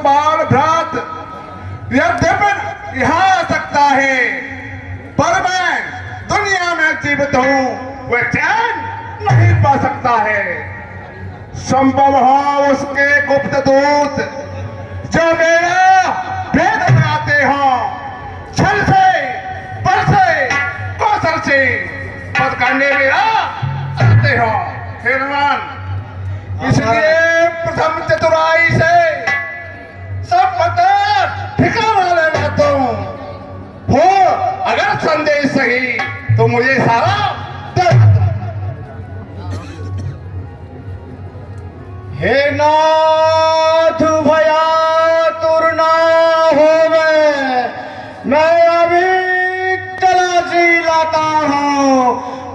बाल भ्रात यद्यपि यहाँ आ सकता है, पर मैं दुनिया में जीवित हूँ वह चैन नहीं पा सकता है। संभव हो उसके गुप्त दूत जो मेरा भेद बनाते हो, छल से पर से कौशल से पद करने मेरा करते हो। हिरमान, इसलिए प्रथम चतुराई से सब मतलब ठिकाना लेना तुम हो। अगर संदेश सही तो मुझे सारा दे दो। हे नाथ भया तुर ना होवे, मैं अभी तलाशी लाता हूँ।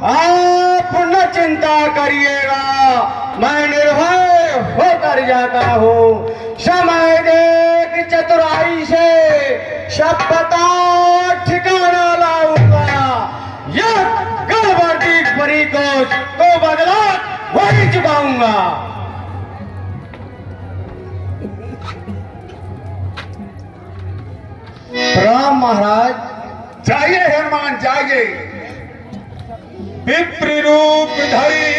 आप न चिंता करिएगा, मैं निर्भय होकर जाता हूँ। समय देख चतुराई से सब पता ठिकाना लाऊंगा। यह गड़बड़ी परी को बदला वही चुकाऊंगा। प्रणाम महाराज। जाइए हिरमान जाइए। विप्र रूप धरी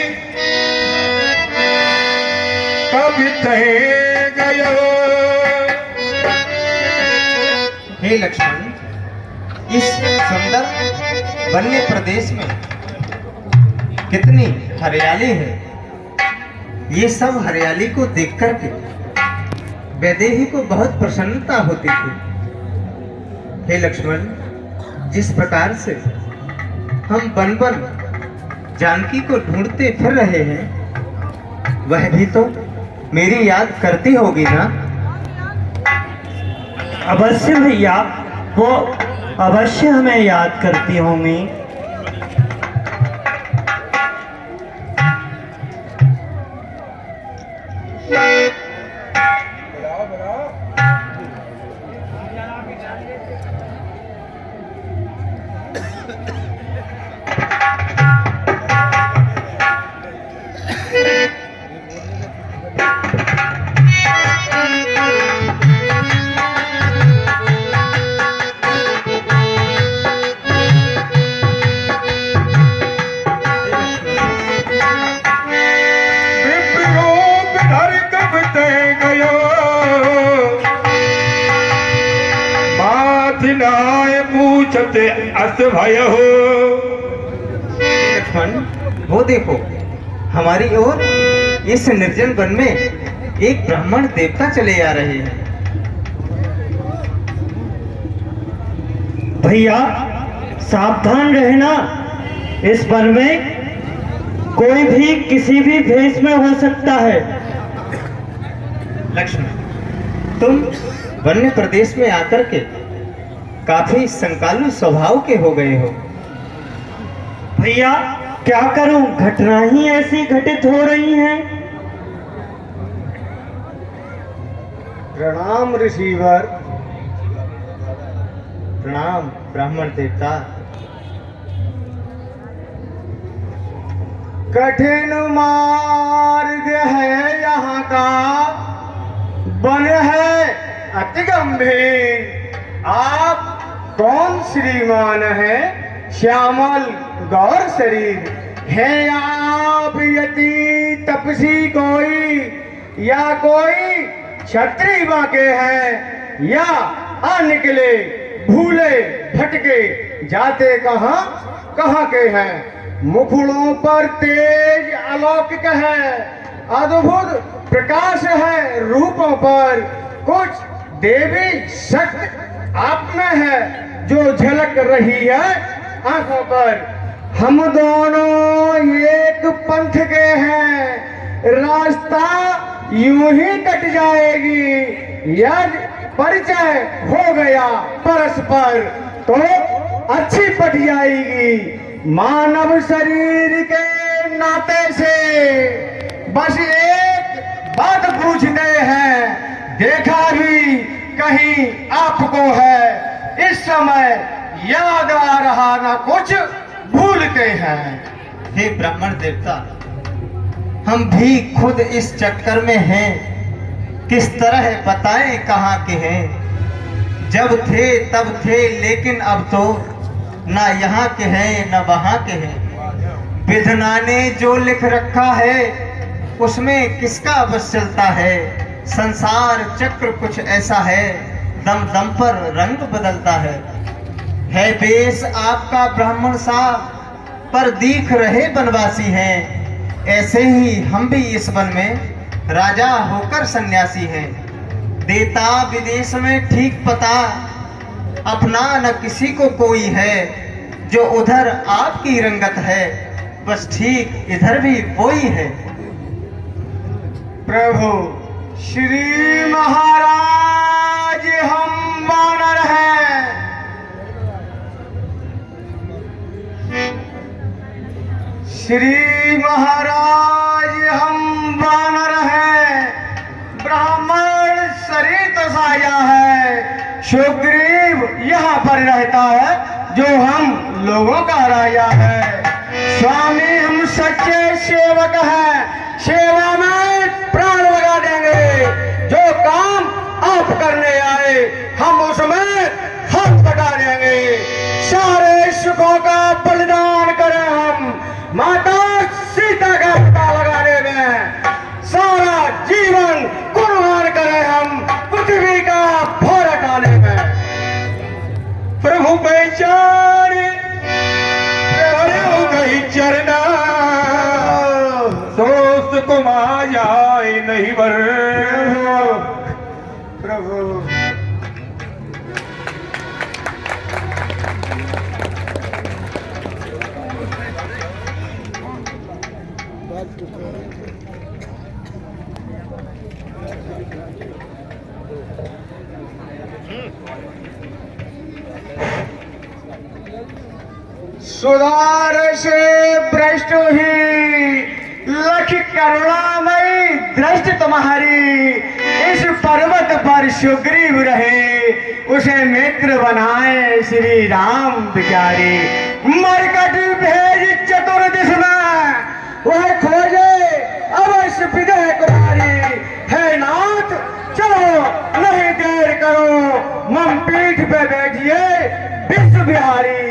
कभी तहे गयो। हे लक्ष्मण, इस सुंदर वन्य प्रदेश में कितनी हरियाली है। ये सब हरियाली को देख करके वैदेही को बहुत प्रसन्नता होती थी। हे लक्ष्मण, जिस प्रकार से हम वन वन जानकी को ढूंढते फिर रहे हैं, वह भी तो मेरी याद करती होगी ना? अवश्य भैया, वो अवश्य हमें याद करती होंगी। पूछते अस भय हो। लक्ष्मण, वो देखो, हमारी ओर इस निर्जन वन में एक ब्राह्मण देवता चले आ रहे हैं। भैया सावधान रहना, इस वन में कोई भी किसी भी भेष में हो सकता है। लक्ष्मण, तुम वन्य प्रदेश में आकर के काफी संकालु स्वभाव के हो गए हो। भैया क्या करूं, घटना ही ऐसी घटित हो रही है। प्रणाम ऋषिवर। प्रणाम ब्राह्मण देवता। कठिन मार्ग है यहाँ का, वन है अति गंभीर। आप कौन श्रीमान है, श्यामल गौर शरीर है आप यति तपसी कोई, या कोई क्षत्रिय बाके हैं, या आ निकले भूले भटके जाते कहाँ कहाँ के हैं। मुखड़ों पर तेज अलौकिक है, अद्भुत प्रकाश है रूपों पर। कुछ देवी शक्ति आप में है जो झलक रही है आंखों पर। हम दोनों एक पंथ के हैं, रास्ता यूं ही कट जाएगी। यदि परिचय हो गया परस्पर तो अच्छी पट जाएगी। मानव शरीर के नाते से बस एक बात पूछते हैं, देखा भी कहीं आपको है? इस समय याद आ रहा ना कुछ भूलते हैं। हे ब्राह्मण देवता, हम भी खुद इस चक्कर में हैं किस तरह बताएं कहाँ के हैं। जब थे तब थे लेकिन अब तो ना यहाँ के हैं न वहाँ के हैं। विधना ने जो लिख रखा है उसमें किसका बस चलता है। संसार चक्र कुछ ऐसा है, दम दम पर रंग बदलता है वेश आपका ब्राह्मण सा पर दिख रहे बनवासी हैं। ऐसे ही हम भी इस वन में राजा होकर सन्यासी हैं। देता विदेश में ठीक पता, अपना न किसी को कोई है। जो उधर आपकी रंगत है बस ठीक इधर भी वही है। प्रभु श्री महाराज हम वानर हैं। श्री महाराज हम वानर हैं। ब्राह्मण सरित साया है। सुग्रीव यहाँ पर रहता है जो हम लोगों का राजा है। स्वामी हम सच्चे सेवक हैं, सेवा में प्राण लगा देंगे। जो काम आप करने आए हम उसमें हाथ बटा देंगे। सारे सुखों का बलिदान करें हम माता सीता का पता लगाने में। सारा जीवन कुर्बान करें हम पृथ्वी का भार हटाने में। प्रभु पहचान चरना दोस्त को जाए नहीं बर। प्रभु सुधार से भ्रष्ट ही लख करुणामयी दृष्टि तुम्हारी। इस पर्वत पर सुग्रीव रहे, उसे मित्र बनाए श्री राम बिचारी। मरकट भेज चतुर्दिश में, वह खोजे अवश्य विदय कुमारी। है नाथ चलो नहीं देर करो, मम पीठ पे बैठिए विश्व बिहारी।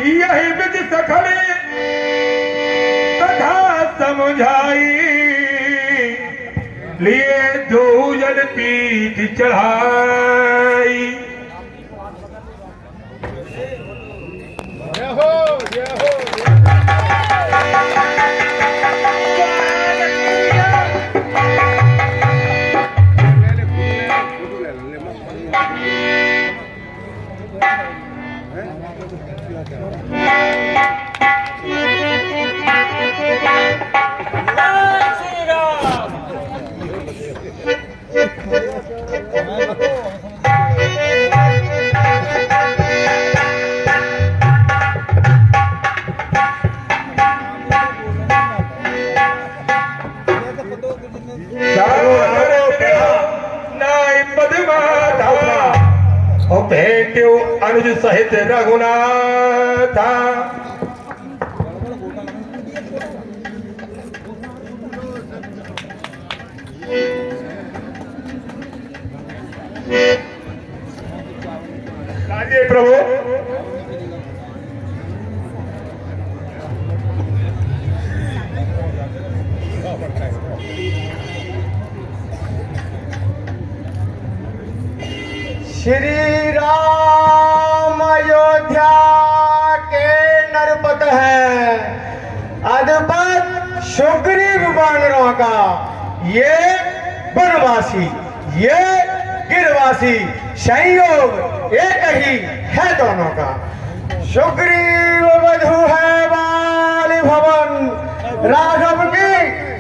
यही विधि सखड़ी कथा समझाई, लिए दो जन पीठ चढ़ाई। अनुज सहित रघुनाथ। प्रभु श्री राम अयोध्या के नरपत है। अद्भुत सुग्रीव वानरों का ये वनवासी, ये गिरवासी संयोग एक ही है दोनों का। सुग्रीव वधु है बाल भवन, राघव की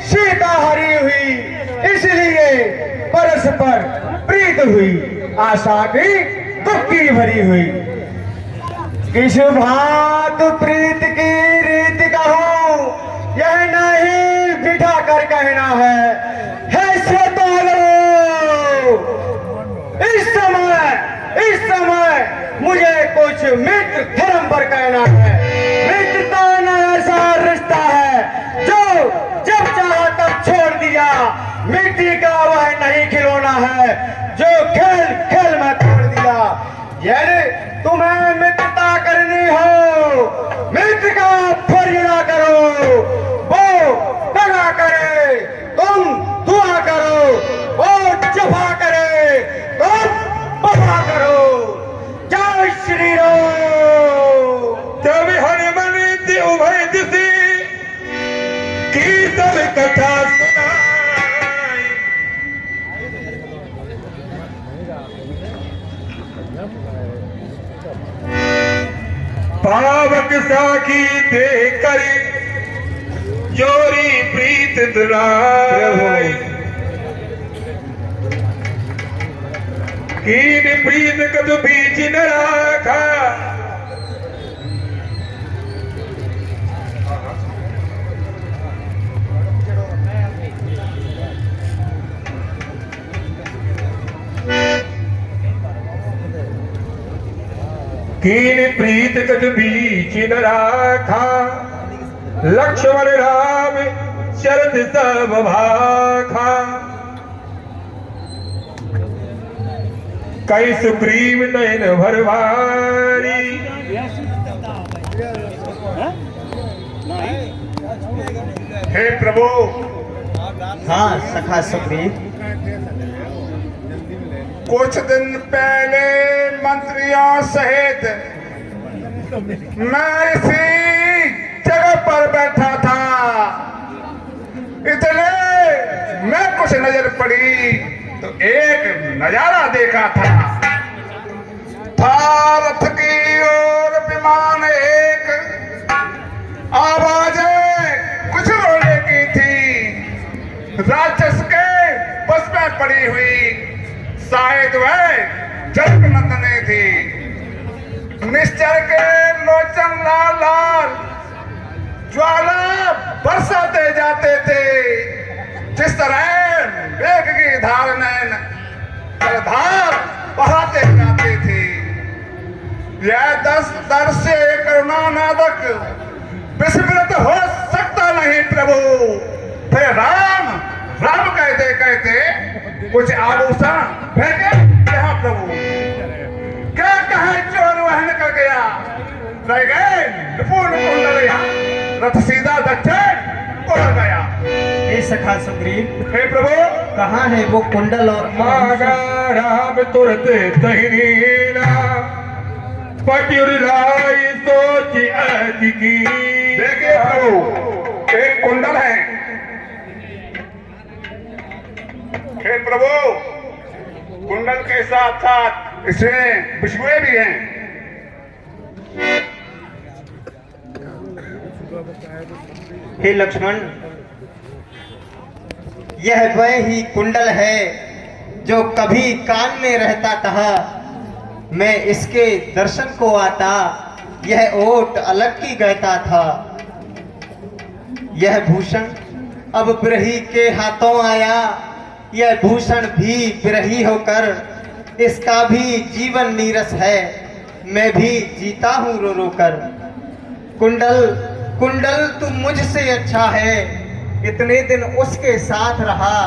सीता हरी हुई, इसलिए परस्पर प्रीत हुई, आशा की दुख की भरी हुई। किस भात प्रीत की रीत कहूं, यह नहीं बिठा कर कहना है श्रोतागण। इस समय मुझे कुछ मित्र धर्म पर कहना है। मित्रता न ऐसा रिश्ता है जो दिया। मिट्टी का वह नहीं खिलौना है जो खेल खेल में तोड़ दिया। यदि तुम्हें मित्रता करनी हो, मित्र का फर्ज ना करो, वो दगा करे तुम दुआ करो, वो जफा करे तुम वफा करो। जय श्री राम। जब हनुमान जी उभय दिशि की तब कथा सुनाई। पावक साखी देख कर जोरी प्रीत दुराई। कीन प्रीत कदु बीच न राखा। कीन प्रीत कद बीच न राखा। लक्ष्मण राम शरद सब भाखा। कई सुग्रीव नयन भरवारी। हे प्रभु। हाँ सखा सुग्रीव, कुछ दिन पहले मंत्रियों सहित मैं इसी जगह पर बैठा था। इतने मैं कुछ नजर पड़ी तो एक नजारा देखा था। रथ की ओर विमान एक, आवाजें कुछ रोने की थी। राक्षस के बस में पड़ी हुई शायद वह जनकनंदनी थी। निश्चर के लोचन लाल लाल ज्वाला बरसाते जाते थे। जिस तरह मेघ की धार नैन धार बहाते जाते थे। यह दृश्य करुणानादक विस्मृत हो सकता नहीं प्रभु। फिर राम राम कहते कहते कुछ आभूषण फेंके यहाँ प्रभु। क्या कहे चोर वह निकल गया। रह गए पूर्ण कुंडल यहाँ। रथ सीधा दक्षिण उड़ गया। हे सखा सुग्रीव, हे प्रभु कहाँ है वो कुंडल और मागा राम तुरंत तहीना। पटियुलाई सोच अधिकी। देखिए प्रभु एक कुंडल है। हे प्रभु कुंडल के साथ साथ इसमें विष्णुए भी हैं। हे लक्ष्मण, यह वह ही कुंडल है जो कभी कान में रहता था। मैं इसके दर्शन को आता, यह ओट अलग की गहता था। यह भूषण अब बिरही के हाथों आया। यह भूषण भी बिरही होकर इसका भी जीवन नीरस है। मैं भी जीता हूँ रो रो कर। कुंडल कुंडल तू मुझसे अच्छा है। इतने दिन उसके साथ रहा।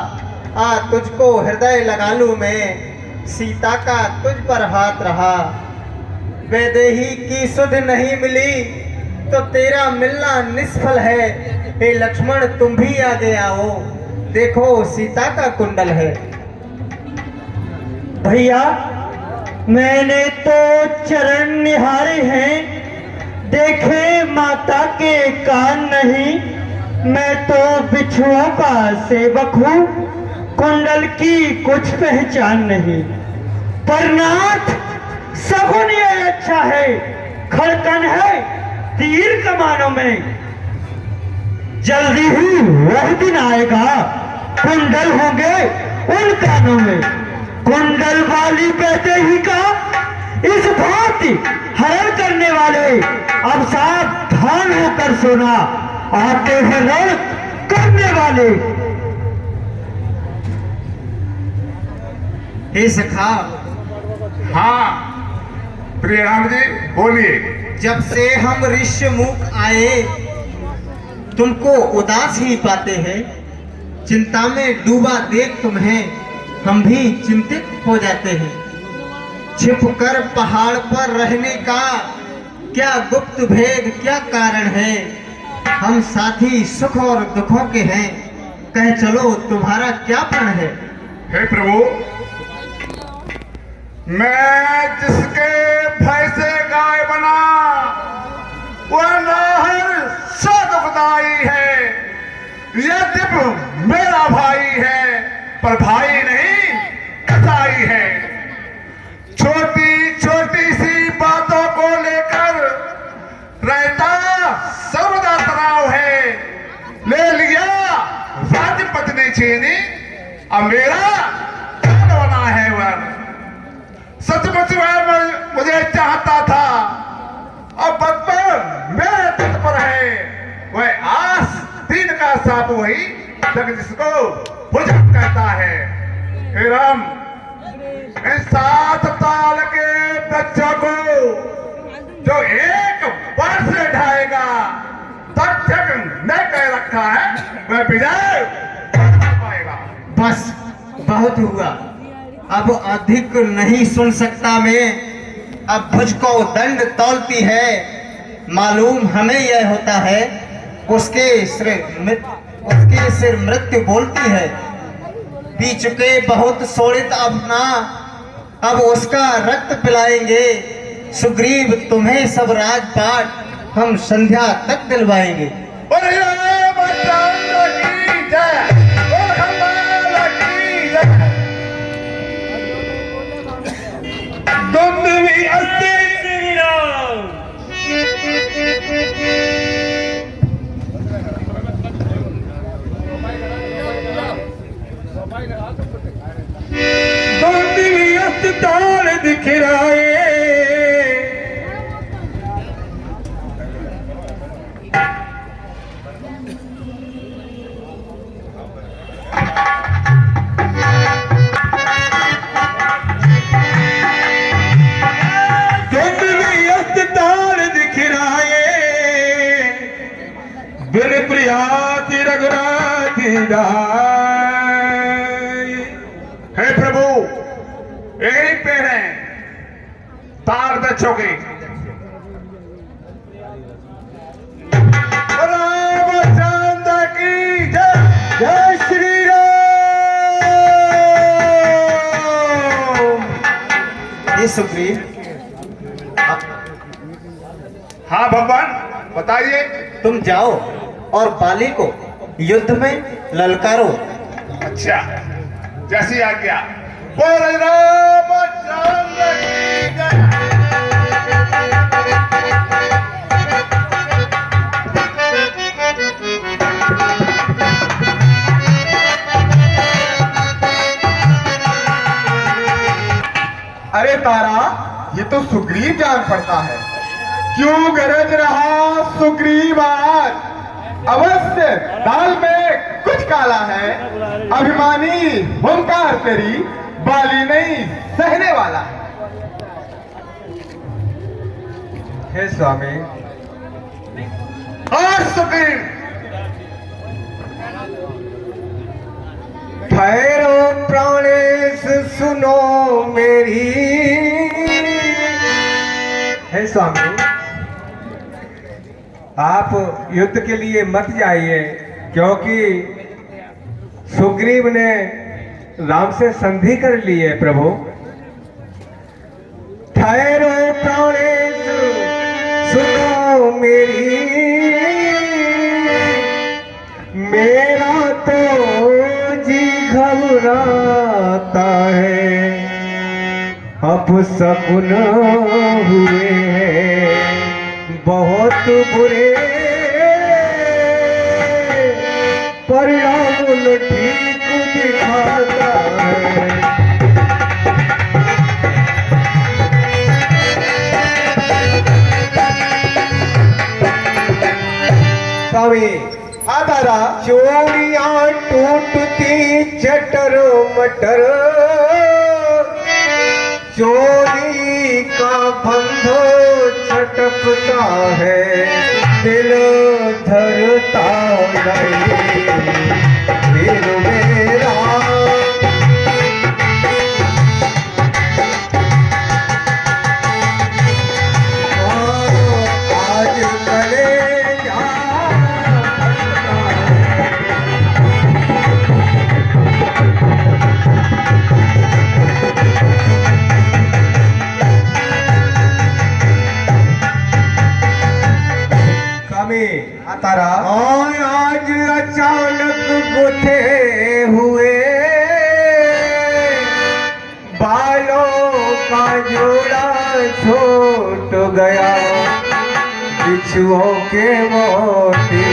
आ तुझको हृदय लगा लूं मैं। सीता का तुझ पर हाथ रहा। वैदेही की सुध नहीं मिली तो तेरा मिलना निष्फल है। हे लक्ष्मण तुम भी आगे आओ। देखो सीता का कुंडल है। भैया मैंने तो चरण निहारे हैं, देखे माता के कान नहीं। मैं तो बिछुओं का सेवक हूँ, कुंडल की कुछ पहचान नहीं। पर नाथ सगुन ये अच्छा है, खड़कन है तीर कमानों में। जल्दी ही वह दिन आएगा, कुंडल होंगे उन कानों में। कुंडल वाली वैदेही का इस भांति हरण करने वाले अब सावधान होकर सोना। आते हैं रण करने वाले। हे सखा, हाँ प्रिय राम जी बोलिए। जब से हम ऋष्यमुख आए तुमको उदास ही पाते हैं। चिंता में डूबा देख तुम्हें हम भी चिंतित हो जाते हैं। छिप कर पहाड़ पर रहने का क्या गुप्त भेद, क्या कारण है? हम साथी सुख और दुखों के हैं, कह चलो तुम्हारा क्या प्रण है? हे प्रभु, मैं जिसके भय से गाय बना वह नाहर सा दुखदाई है। यद्यपि मेरा भाई है पर भाई नहीं कसाई है। छोटी छोटी सी बातों को लेकर रहता सर्वदा तनाव है। ले लिया राज्य पत्नी छीनी, अब मेरा कौन बना है वह। सचमुच वह मुझे चाहता था, अब बदबर मेरे तत्पर है। वह आस दिन का सांप वही जग जिसको भुजंग कहता है। हे राम, इन 7 ताल के बच्चों को जो एक बार से ढाएगा तब तक न कह रखा है वह विजय पाएगा। बस बहुत हुआ, अब अधिक नहीं सुन सकता मैं। अब मुझको दंड तौलती है, मालूम हमें यह होता है। उसके सिर मृत्यु बोलती है। पी चुके बहुत शोणित अपना, अब उसका रक्त पिलाएंगे। सुग्रीव तुम्हें सब राजपाट हम संध्या तक दिलवाएंगे। बोले रामचंद्र की जय, बोल हनुमान की जय। दुंदुभी अस्ति श्री राम। दुंदुभी अस्ति ताल दिखराए, बिन प्रियाति रघुराति दाई। हे प्रभु, यही पे है तार बच्चोगे। रामचंद्र की जय, जय श्री राम। ये सुग्रीव, हाँ भगवान बताइए। तुम जाओ और बाली को युद्ध में ललकारो। अच्छा, जैसी आज्ञा। बोल रामचंद्र की जय। अरे तारा, ये तो सुग्रीव जान पड़ता है। क्यों गरज रहा सुग्रीव आज? अवश्य दाल में कुछ काला है। अभिमानी हुंकार तेरी बाली नहीं सहने वाला है। हे स्वामी, और सुग्रीव, ठहरो प्राणेश सुनो मेरी। हे स्वामी, आप युद्ध के लिए मत जाइए, क्योंकि सुग्रीव ने राम से संधि कर ली है। प्रभु, ठहरो प्राणेश सुनो मेरी। मेरा तो जी घबराता है, अब सपन हुए हैं बहुत बुरे। परिणाम ठीक दिखाता है। स्वामी, आधारा चोरियां टूटती चटर मटर। चोरी का बंधो छटकता है, दिल धरता नहीं। फिर गया बिच्छुओं के मोती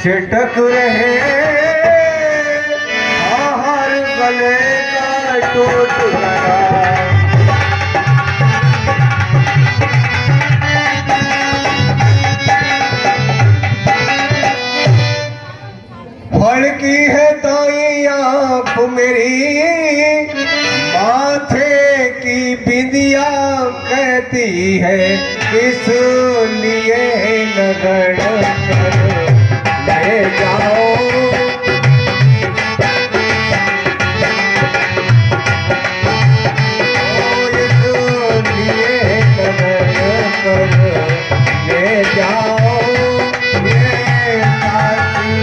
छिटक रहे हर गले का टूट गया। फड़की है दाई आँख मेरी माथे की बिंदिया कहती है इसलिए लगन कर ले जाओ। इसलिए लगन कर ले जाओ। ये साथी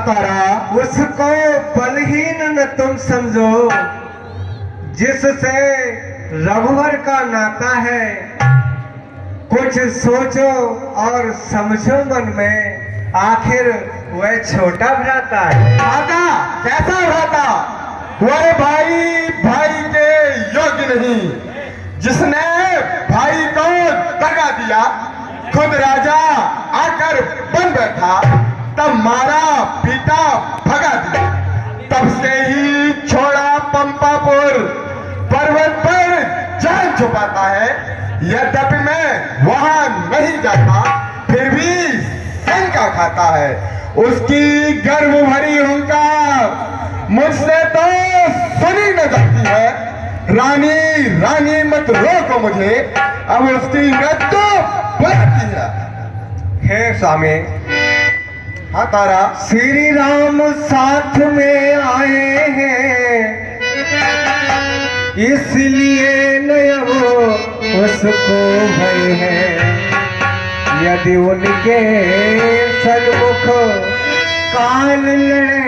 तारा उसको बलहीन न तुम समझो जिससे रघुवर का नाता है। कुछ सोचो और समझो मन में आखिर वह छोटा भ्राता है। भ्राता कैसा भ्राता? वह भाई भाई के योग्य नहीं, जिसने भाई को दगा दिया, खुद राजा आकर बन बैठा, तब मारा पीटा भगा दिया। तब से ही छोड़ा पंपापुर पर्वत पर जान छुपाता है। यद्यपि मैं वहां नहीं जाता फिर भी शंका खाता है। उसकी गर्व भरी हुंकार मुझसे तो सुनी न जाती है। रानी रानी मत रोको मुझे, अब उसकी मृत्यु बुलाती है। हे स्वामी, हाँ तारा। श्री राम साथ में आए हैं इसलिए नया वो उसको भय है। यदि उनके सन्मुख काल लड़े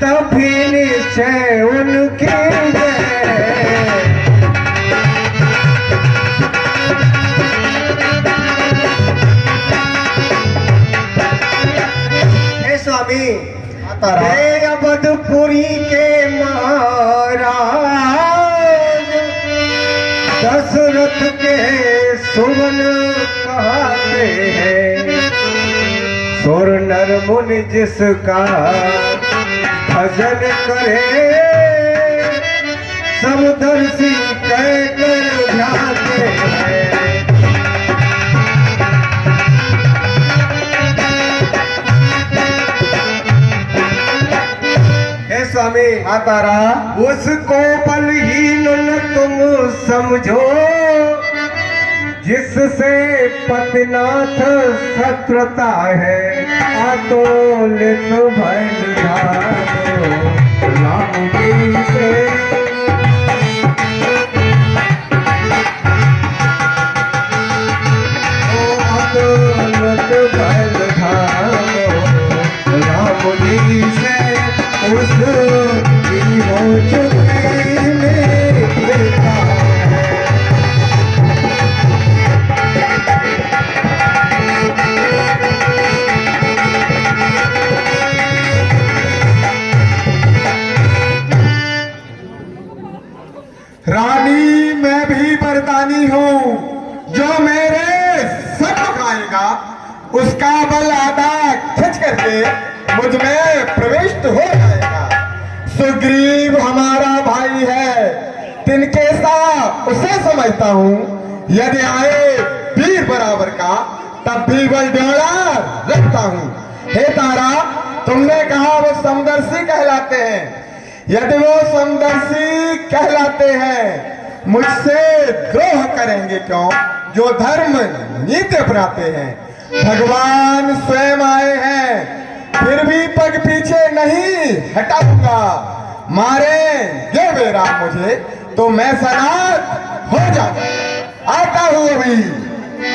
तभी निश्चय उनके अवधपुरी के महाराज दशरथ के सुमन कहते हैं। सुर नर मुनि जिसका भजन करे समदर्शी कहकर जाते हैं। स्वामी तारा उसको बलहीन न तुम समझो जिससे पतिनाथ शत्रुता है। अतुलित भय राम जी से अतुलित भय राम जी से उस रानी मैं भी बरदानी हूँ, जो मेरे सब खाएगा उसका बल आधा खिंच करके मुझ में प्रविष्ट हो जाएगा। सुग्रीव हमारा भाई है, तिनकेसा उसे समझता हूँ। यदि आए वीर बराबर का तब भी बल डोला रखता हूँ। हे तारा, तुमने कहा वो समदर्शी कहलाते हैं। यदि वो समदर्शी कहलाते हैं मुझसे द्रोह करेंगे क्यों, जो धर्म नीति अपनाते हैं। भगवान स्वयं आए हैं फिर भी पग पीछे नहीं हटाऊंगा। मारे ये वे राम मुझे तो मैं सनात हो जाऊंगा। आता हूं अभी।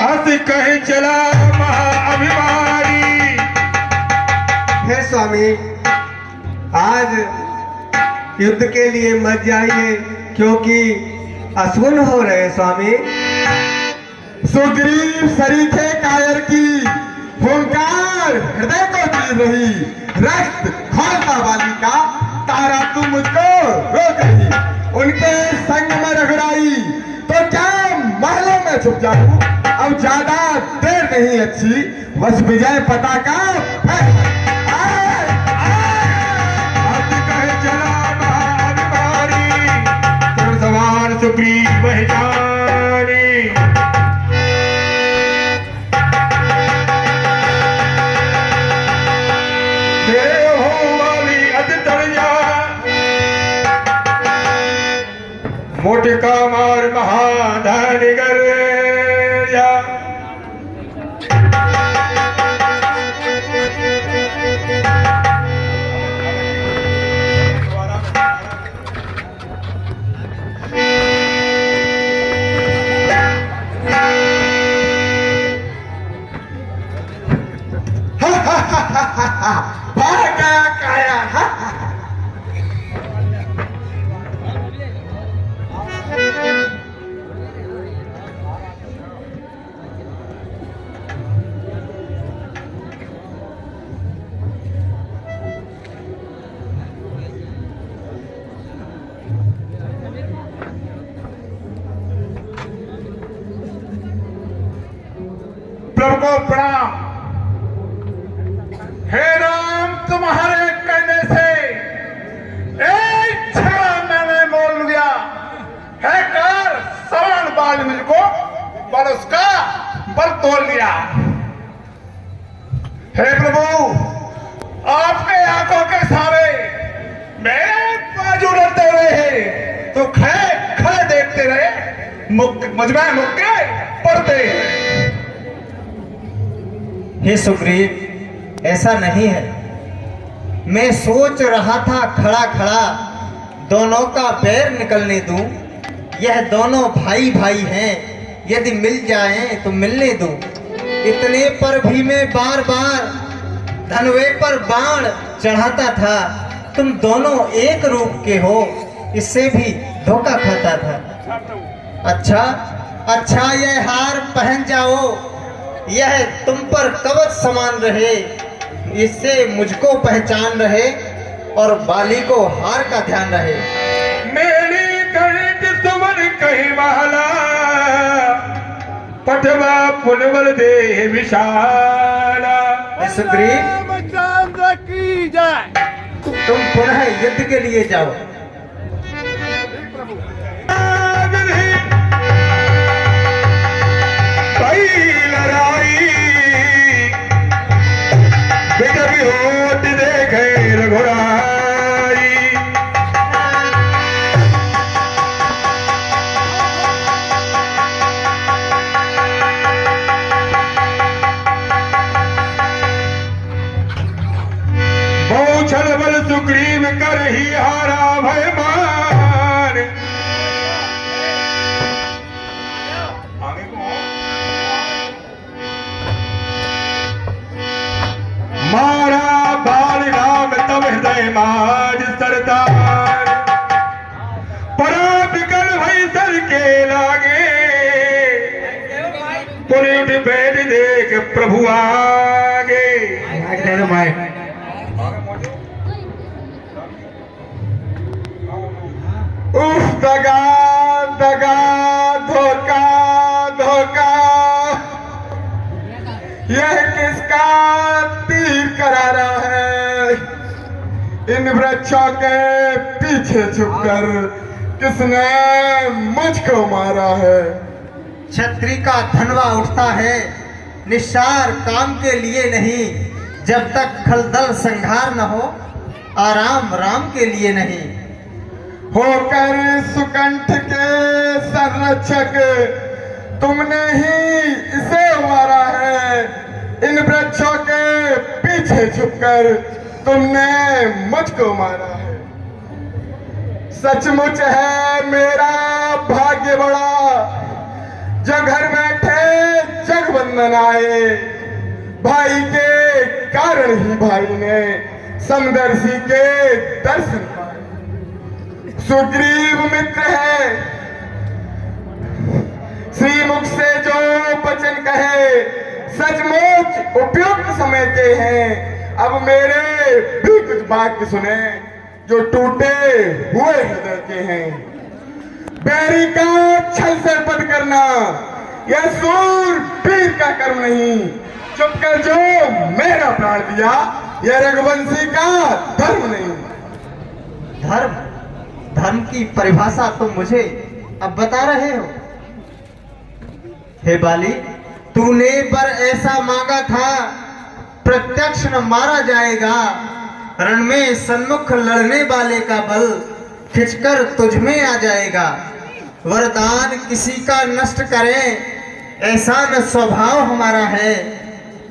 अति कहीं चला महाअभिमानी। हे स्वामी, आज युद्ध के लिए मत जाइए, क्योंकि अशुन हो रहे स्वामी। सुग्रीव सरीखे कायर की फुंकार हृदय को चीर रही, रक्त खोलता बालिका तारा तू मुझको रोक रही। उनके संग में रगड़ाई तो क्या महलों में छुप जाऊं, अब ज्यादा देर नहीं अच्छी, बस विजय पताका फहरा। सवार सुग्रीव वह जानी, मेरे हो वाली अदतरिया, मोटे का मार महाधन गरिया। भाग गया काया। प्रभु को प्रणाम। हे राम, तुम्हारे कहने से एक क्षण मैंने मोल लिया है, कर सवन बाल मुझको पर उसका बल तोल लिया। हे प्रभु, आपके आंखों के सारे मेरे बाजू लड़ते रहे, तो खड़े देखते रहे, मुझमें मुक्के पड़ते। हे सुग्रीव, ऐसा नहीं है। मैं सोच रहा था खड़ा खड़ा दोनों का बैर निकलने दूं। यह दोनों भाई भाई हैं, यदि मिल जाएं तो मिलने दूं। इतने पर भी मैं बार बार धनवे पर बाण चढ़ाता था। तुम दोनों एक रूप के हो, इससे भी धोखा खाता था। अच्छा यह हार पहन जाओ, यह तुम पर कवच समान रहे, इससे मुझको पहचान रहे और बाली को हार का ध्यान रहे। मेरी गणित सुमन कहीं वाला, पटवा पुनवल दे विशाला। सुग्रीव, की जाए। तुम पुनः युद्ध के लिए जाओ। बल सुग्रीव कर ही हारा भय मान। मारा बाल राम तब हृदय माज सरदार, परा बिकल भई सर के लागे, पुनि उठ बैठ देख प्रभु आगे। उफ, दगा दगा, धोखा धोखा, यह किसका तीर करारा है। इन वृक्षों के पीछे छुपकर किसने मुझको मारा है। छत्री का धनवा उठता है निस्सार काम के लिए नहीं, जब तक खलदल संहार न हो, आराम राम के लिए नहीं। होकर सुकंठ के संरक्षक तुमने ही इसे मारा है। इन वृक्षों के पीछे छुपकर तुमने मुझको मारा है। सचमुच है मेरा भाग्य बड़ा, जो घर बैठे जगबंधन आए। भाई के कारण ही भाई ने समदर्शी के दर्शन पाए। सुग्रीव मित्र है, श्री मुख से जो वचन कहे सचमुच उपयुक्त समय के हैं। अब मेरे भी कुछ वाक्य सुने जो टूटे हुए हृदय के हैं। बैरी का छल से वध करना यह सूर पीर का कर्म नहीं। चुप कर जो मेरा प्राण दिया यह रघुवंशी का धर्म नहीं। धर्म धर्म की परिभाषा तुम मुझे अब बता रहे हो। हे बाली, तूने वर ऐसा मांगा था, प्रत्यक्ष न मारा जाएगा। रण में सन्मुख लड़ने वाले का बल खिंचकर तुझ में आ जाएगा। वरदान किसी का नष्ट करें ऐसा न स्वभाव हमारा है।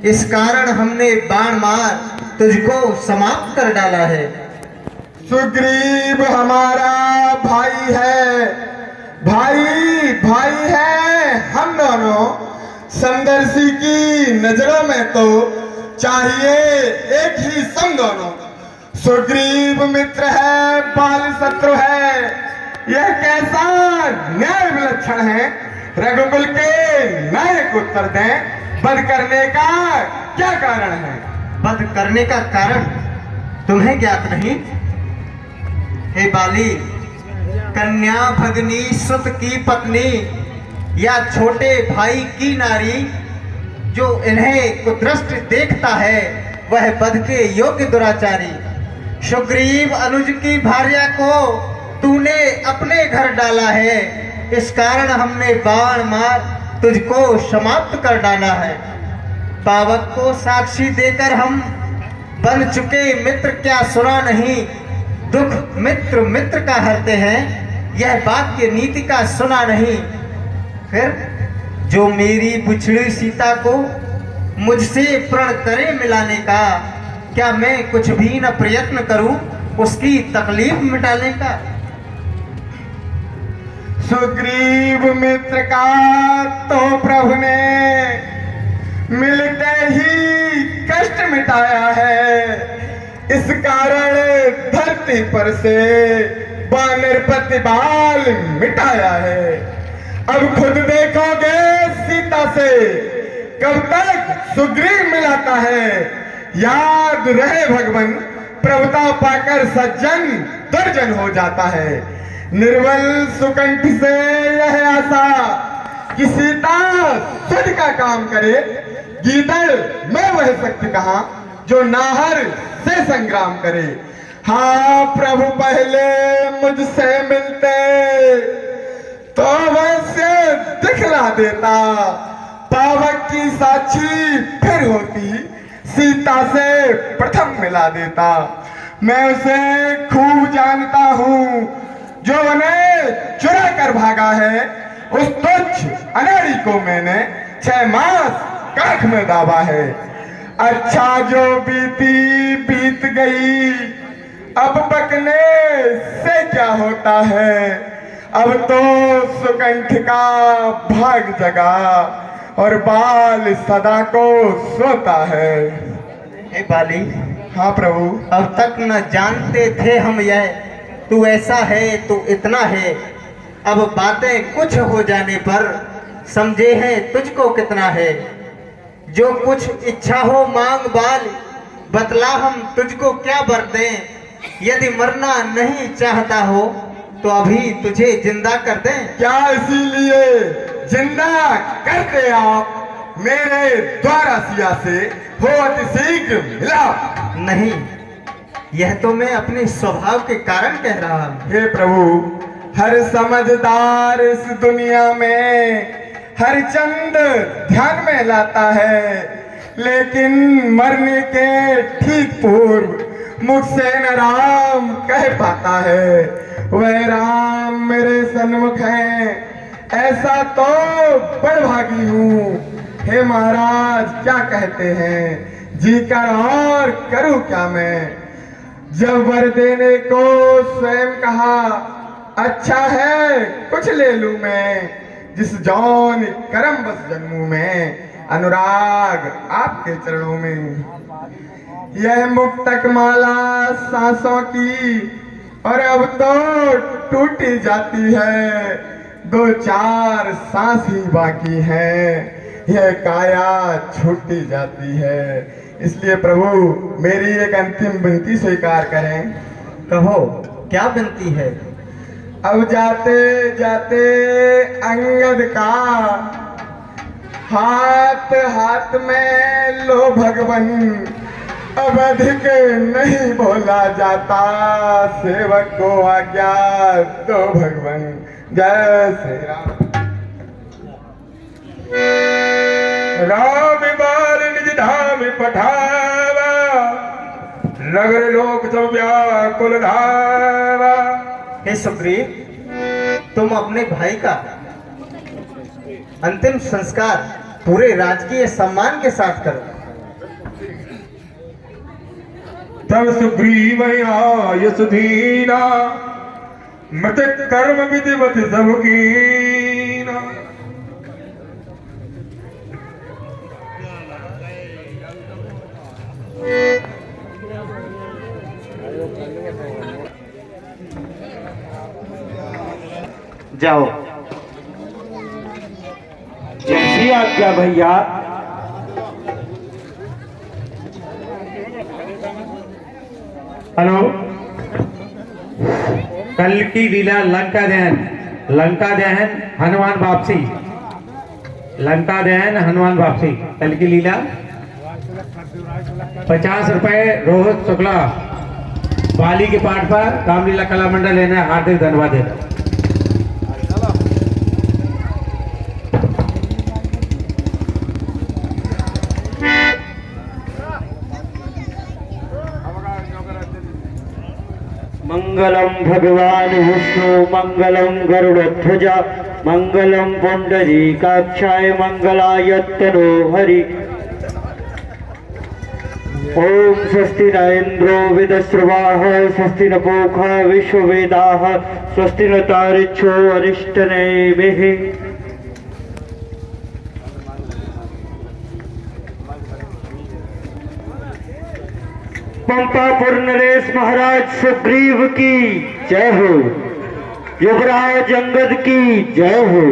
इस कारण हमने बाण मार तुझको समाप्त कर डाला है। सुग्रीव हमारा भाई है, भाई भाई है हम दोनों। समदर्शी की नजरों में तो चाहिए एक ही सम दोनों। सुग्रीव मित्र है, बाल शत्रु है, यह कैसा न्याय विलक्षण है। रघुकुल के नायक उत्तर दें, वध करने का क्या कारण है। वध करने का कारण तुम्हें ज्ञात नहीं। हे बाली, कन्या भगनी सुत की पत्नी या छोटे भाई की नारी जो इन्हें कुदृष्टि देखता है वह वध के योग्य दुराचारी। सुग्रीव अनुज की भार्या को तूने अपने घर डाला है। इस कारण हमने बाण मार तुझको समाप्त कर डाला है। पावक को साक्षी देकर हम बन चुके मित्र क्या सुना नहीं। दुख मित्र मित्र का हरते हैं, यह वाक्य नीति का सुना नहीं। फिर जो मेरी बुछड़ी सीता को मुझसे प्रण करे मिलाने का, क्या मैं कुछ भी न प्रयत्न करूं उसकी तकलीफ मिटाने का। सुग्रीव मित्र का तो प्रभु ने मिलते ही कष्ट मिटाया है। इस कारण धरती पर से बानर प्रतिबाल मिटाया है। अब खुद देखोगे सीता से कब तक सुग्रीव मिलाता है। याद रहे भगवान, प्रभुता पाकर सज्जन दुर्जन हो जाता है। निर्बल सुकंठ से यह आशा कि सीता सुध का काम करे। गीदड़ में वह शक्ति कहां जो नाहर से संग्राम करे। हाँ प्रभु पहले मुझसे मिलते तो वैसे दिखला देता। पावक की साक्षी फिर होती, सीता से प्रथम मिला देता। मैं उसे खूब जानता हूँ जो उन्हें चुरा कर भागा है। उस तुच्छ अनाड़ी को मैंने 6 मास काख में दाबा है। अच्छा जो बीती बीत गई, अब बकने से क्या होता है। अब तो सुकंठ का भाग जगा और बाल सदा को सोता है। हे बाली, हाँ प्रभु। अब तक न जानते थे हम यह, तू ऐसा है तू इतना है। अब बातें कुछ हो जाने पर समझे हैं तुझको कितना है। जो कुछ इच्छा हो मांग बाल, बतला हम तुझको क्या वर दें। यदि मरना नहीं चाहता हो तो अभी तुझे जिंदा कर दें। क्या इसीलिए जिंदा करते आप मेरे द्वारा सिया से हो अति शीघ्र मिला। नहीं, यह तो मैं अपने स्वभाव के कारण कह रहा हूँ। हे प्रभु, हर समझदार इस दुनिया में हर चंद ध्यान में लाता है, लेकिन मरने के ठीक पूर्व मुझ से न राम कह पाता है। वह राम मेरे सन्मुख है, ऐसा तो बड़भागी हूँ। हे महाराज क्या कहते हैं, जी कर और करूँ क्या मैं। जब वर देने को स्वयं कहा, अच्छा है कुछ ले लूं मैं। जिस जौन करम बस जन्मू में, अनुराग आपके चरणों में। यह मुक्तक माला सांसों की और अब तो टूटी जाती है। दो चार सांस ही बाकी है, यह काया छूटी जाती है। इसलिए प्रभु मेरी एक अंतिम विनती स्वीकार करें। कहो क्या विनती है? अब जाते जाते अंगद का हाथ हाथ में लो भगवन, अब अधिक नहीं बोला जाता, सेवक को आज्ञा दो भगवन। जय श्री राम। राम बाल निज धाम पठावा, नगर लोक सब व्याकुल धावा। हे सुग्रीव, तुम अपने भाई का अंतिम संस्कार पूरे राजकीय सम्मान के साथ करो। तब सुग्रीव यशुधीना, मत कर्म विधिवत सब कीना। जाओ। जैसी आज्ञा भैया। हेलो, कल की लीला लंका दहन हनुमान वापसी, लंका दहन हनुमान वापसी। कल की लीला 50 रुपए रोहित शुक्ला बाली के पाठ पर रामलीला कला मंडल लेना, हार्दिक धन्यवाद देता। मंगलम भगवान विष्णु, मंगलम गरुड़ध्वज, मंगलम पुंडरीकाक्षाय, मंगलाय तनो हरि। ओम स्वस्ति न इंद्रो विदस्रवाः, स्वस्ति न पूषा विश्ववेदाः, स्वस्ति न तारिक्षो अरिष्टनेमिः। पंपापुर नरेश महाराज सुग्रीव की जय हो, युवराज अंगद की जय हो।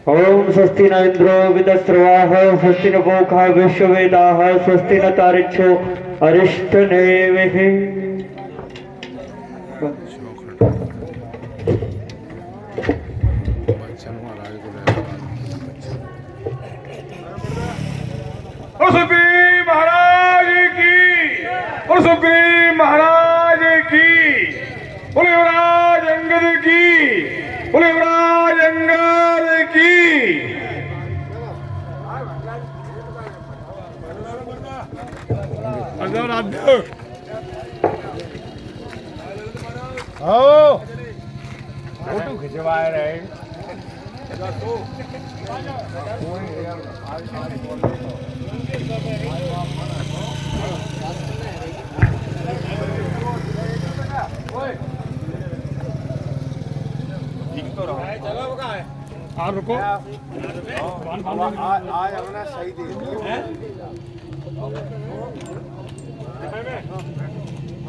ओम स्वस्ति न इंद्रो विदस्रवाः, स्वस्ति न पूषा विश्ववेदाः, स्वस्ति न तारिक्षो अरिष्टनेमिः। सुग्रीव महाराज की, और सुग्रीव महाराज की, बोले युवराज अंगद की, बोले युवराज अंगद की। आओ फोटो खिंचवाए रहे। आप रुको, आज अपना सही दे